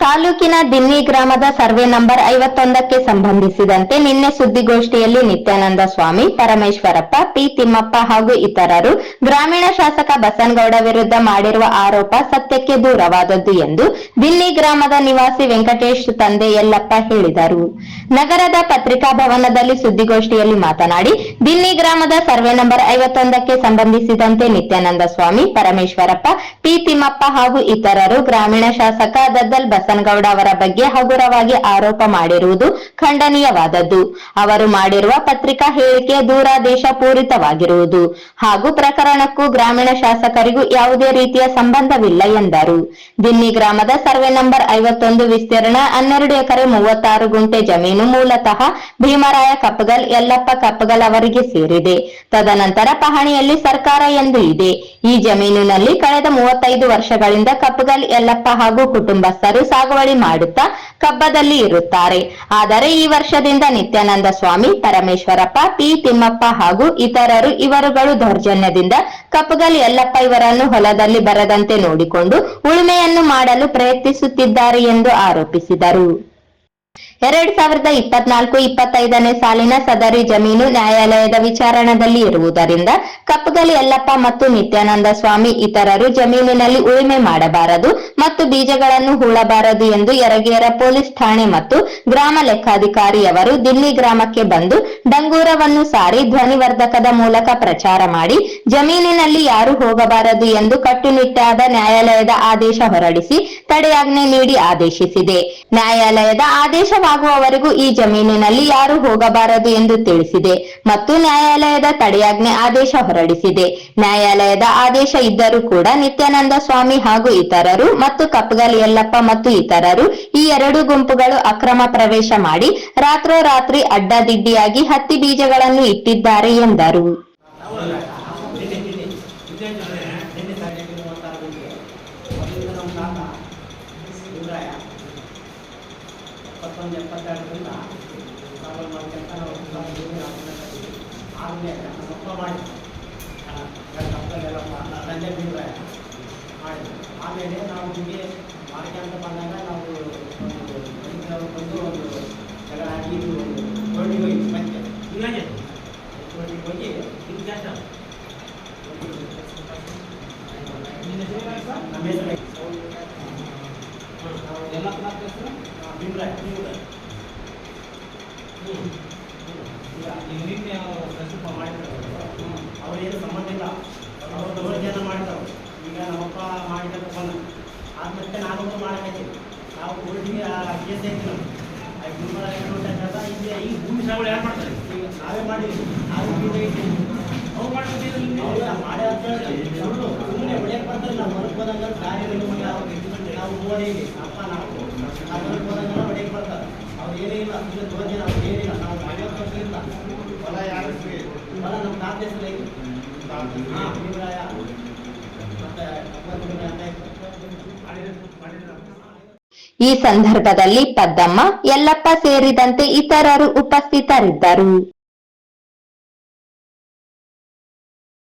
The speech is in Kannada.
ತಾಲೂಕಿನ ದಿನ್ನಿ ಗ್ರಾಮದ ಸರ್ವೆ ನಂಬರ್ 51ಕ್ಕೆ ಸಂಬಂಧಿಸಿದಂತೆ ನಿನ್ನೆ ಸುದ್ದಿಗೋಷ್ಠಿಯಲ್ಲಿ ನಿತ್ಯಾನಂದ ಸ್ವಾಮಿ, ಪರಮೇಶ್ವರಪ್ಪ, ಪಿ ತಿಮ್ಮಪ್ಪ ಹಾಗೂ ಇತರರು ಗ್ರಾಮೀಣ ಶಾಸಕ ಬಸನಗೌಡ ವಿರುದ್ಧ ಮಾಡಿರುವ ಆರೋಪ ಸತ್ಯಕ್ಕೆ ದೂರವಾದದ್ದು ಎಂದು ದಿನ್ನಿ ಗ್ರಾಮದ ನಿವಾಸಿ ವೆಂಕಟೇಶ್ ತಂದೆ ಯಲ್ಲಪ್ಪ ಹೇಳಿದರು. ನಗರದ ಪತ್ರಿಕಾ ಭವನದಲ್ಲಿ ಸುದ್ದಿಗೋಷ್ಠಿಯಲ್ಲಿ ಮಾತನಾಡಿ, ದಿನ್ನಿ ಗ್ರಾಮದ ಸರ್ವೆ ನಂಬರ್ 51ಕ್ಕೆ ಸಂಬಂಧಿಸಿದಂತೆ ನಿತ್ಯಾನಂದ ಸ್ವಾಮಿ, ಪರಮೇಶ್ವರಪ್ಪ, ಪಿ ತಿಮ್ಮಪ್ಪ ಹಾಗೂ ಇತರರು ಗ್ರಾಮೀಣ ಶಾಸಕ ದದ್ದಲ್ ಬಸನಗೌಡ ಅವರ ಬಗ್ಗೆ ಹಗುರವಾಗಿ ಆರೋಪ ಮಾಡಿರುವುದು ಖಂಡನೀಯವಾದದ್ದು. ಅವರು ಮಾಡಿರುವ ಪತ್ರಿಕಾ ಹೇಳಿಕೆ ದೂರಾದೇಶ ಪೂರಿತವಾಗಿರುವುದು ಹಾಗೂ ಪ್ರಕರಣಕ್ಕೂ ಗ್ರಾಮೀಣ ಶಾಸಕರಿಗೂ ಯಾವುದೇ ರೀತಿಯ ಸಂಬಂಧವಿಲ್ಲ ಎಂದರು. ದಿನ್ನಿ ಗ್ರಾಮದ ಸರ್ವೆ ನಂಬರ್ 51 ವಿಸ್ತೀರ್ಣ 12 ಎಕರೆ 36 ಗುಂಟೆ ಜಮೀನು ಮೂಲತಃ ಭೀಮರಾಯ ಕಪ್ಪಗಲ್, ಯಲ್ಲಪ್ಪ ಕಪ್ಪಗಲ್ ಅವರಿಗೆ ಸೇರಿದೆ. ತದನಂತರ ಪಹಣಿಯಲ್ಲಿ ಸರ್ಕಾರ ಎಂದು ಇದೆ. ಈ ಜಮೀನಿನಲ್ಲಿ ಕಳೆದ 35 ವರ್ಷಗಳಿಂದ ಕಪ್ಪಗಲ್ ಯಲ್ಲಪ್ಪ ಹಾಗೂ ಕುಟುಂಬಸ್ಥರು ಸಾಗುವಳಿ ಮಾಡುತ್ತಾ ಕಬ್ಬದಲ್ಲಿ ಇರುತ್ತಾರೆ. ಆದರೆ ಈ ವರ್ಷದಿಂದ ನಿತ್ಯಾನಂದ ಸ್ವಾಮಿ, ಪರಮೇಶ್ವರಪ್ಪ, ಪಿ ತಿಮ್ಮಪ್ಪ ಹಾಗೂ ಇತರರು ಇವರುಗಳು ದೌರ್ಜನ್ಯದಿಂದ ಕಪ್ಪಗಲ್ ಯಲ್ಲಪ್ಪ ಇವರನ್ನು ಹೊಲದಲ್ಲಿ ಬರದಂತೆ ನೋಡಿಕೊಂಡು ಉಳುಮೆಯನ್ನು ಮಾಡಲು ಪ್ರಯತ್ನಿಸುತ್ತಿದ್ದಾರೆ ಎಂದು ಆರೋಪಿಸಿದರು. 2024-25ನೇ ಸಾಲಿನ ಸದರಿ ಜಮೀನು ನ್ಯಾಯಾಲಯದ ವಿಚಾರಣದಲ್ಲಿ ಇರುವುದರಿಂದ ಕಪ್ಪಗಲ್ ಯಲ್ಲಪ್ಪ ಮತ್ತು ನಿತ್ಯಾನಂದ ಸ್ವಾಮಿ ಇತರರು ಜಮೀನಿನಲ್ಲಿ ಉಳುಮೆ ಮಾಡಬಾರದು ಮತ್ತು ಬೀಜಗಳನ್ನು ಹೂಳಬಾರದು ಎಂದು ಯರಗೇರ ಪೊಲೀಸ್ ಠಾಣೆ ಮತ್ತು ಗ್ರಾಮ ಲೆಕ್ಕಾಧಿಕಾರಿಯವರು ದಿನ್ನಿ ಗ್ರಾಮಕ್ಕೆ ಬಂದು ಡಂಗೂರವನ್ನು ಸಾರಿ ಧ್ವನಿವರ್ಧಕದ ಮೂಲಕ ಪ್ರಚಾರ ಮಾಡಿ ಜಮೀನಿನಲ್ಲಿ ಯಾರು ಹೋಗಬಾರದು ಎಂದು ಕಟ್ಟುನಿಟ್ಟಾದ ನ್ಯಾಯಾಲಯದ ಆದೇಶ ಹೊರಡಿಸಿ ತಡೆಯಾಜ್ಞೆ ನೀಡಿ ಆದೇಶಿಸಿದೆ. ನ್ಯಾಯಾಲಯದ ಆದೇಶವಾಗುವವರೆಗೂ ಈ ಜಮೀನಿನಲ್ಲಿ ಯಾರು ಹೋಗಬಾರದು ಎಂದು ತಿಳಿಸಿದೆ ಮತ್ತು ನ್ಯಾಯಾಲಯದ ತಡೆಯಾಜ್ಞೆ ಆದೇಶ ಹೊರಡಿಸಿದೆ. ನ್ಯಾಯಾಲಯದ ಆದೇಶ ಇದ್ದರೂ ಕೂಡ ನಿತ್ಯಾನಂದ ಸ್ವಾಮಿ ಹಾಗೂ ಇತರರು ಮತ್ತು ಕಪ್ಪಗಲ್ ಯಲ್ಲಪ್ಪ ಮತ್ತು ಇತರರು ಈ ಎರಡು ಗುಂಪುಗಳು ಅಕ್ರಮ ಪ್ರವೇಶ ಮಾಡಿ ರಾತ್ರೋರಾತ್ರಿ ಅಡ್ಡದಿಡ್ಡಿಯಾಗಿ ಹತ್ತಿ ಬೀಜಗಳನ್ನು ಇಟ್ಟಿದ್ದಾರೆ ಎಂದರು. ಆಮೇಲೆ ನಾವು ಹೀಗೆ ಮಾಡ್ಕೊಂತ ಬಂದಾಗ ನಾವು ಬಂದು ಒಂದು ಜಗಳ ಆಗಿ ಇದು ರೋಡಿಗೆ ಹೋಗಿ ಮತ್ತೆ ರೋಡಿಗೆ ಹೋಗಿ ಇದು ಜಾಸ್ತಿ ನಮ್ಮ ಹೆಸರು ಎಲ್ಲ ಭೀಮರಾಯ ಈಗ ನಿನ್ನೆ ಸ್ವಲ್ಪ ಮಾಡಿದ್ರು ಅವ್ರೇನು ಸಂಬಂಧ ಇಲ್ಲ, ಅವರು ದೌರ್ಜನ್ಯ ಮಾಡಿದವರು. ಈಗ ನಮ್ಮಪ್ಪ ಮಾಡಿದ ಬಂದ ಆದ್ಮೇಲೆ ನಾನೊಬ್ಬ ಮಾಡಕತ್ತೀವಿ. ನಾವು ಕೋರ್ಟಿಗೆ ಕೇಸ್ ಐತಿ ನಮ್ಮ ಈಗ ಈ ಭೂಮಿ ಸಾಗುವಳಿ ಯಾರು ಮಾಡ್ತಾರೆ? ಈಗ ನಾವೇ ಮಾಡಿದ್ವಿ. ನಾವು ಅವ್ರು ಮಾಡಿ ಅಂತ ಹೇಳಿ ಸುಮ್ಮನೆ ಹೊಡೆಯಕ್ಕೆ ಬರ್ತಾರೆ. ನಾವು ಹೊರಗೆ ಹೋದಂಗ ನಾವು ಓಡಿಗೆ ಅಪ್ಪ ನಾವು ಹೊರಗೆ ಹೋದಂಗ ಹೊಡೆಯಕ್ಕೆ ಬರ್ತಾರೆ. ಅವ್ರು ಏನೇ ಇಲ್ಲ, ಈಗ ದೌರ್ಜನ್ಯ ಅವ್ರು ಏನಿಲ್ಲ. ನಾವು 50 ವರ್ಷ ಇಲ್ಲ ಹೊಲ ಯಾರು ಹೊಲ ನಮ್ಮ ತಾತ ಹೆಸರು ಐತಿ. ಭೀಮರಾಯ ಈ ಸಂದರ್ಭದಲ್ಲಿ ಪದ್ದಮ್ಮ, ಯಲ್ಲಪ್ಪ ಸೇರಿದಂತೆ ಇತರರು ಉಪಸ್ಥಿತರಿದ್ದರು.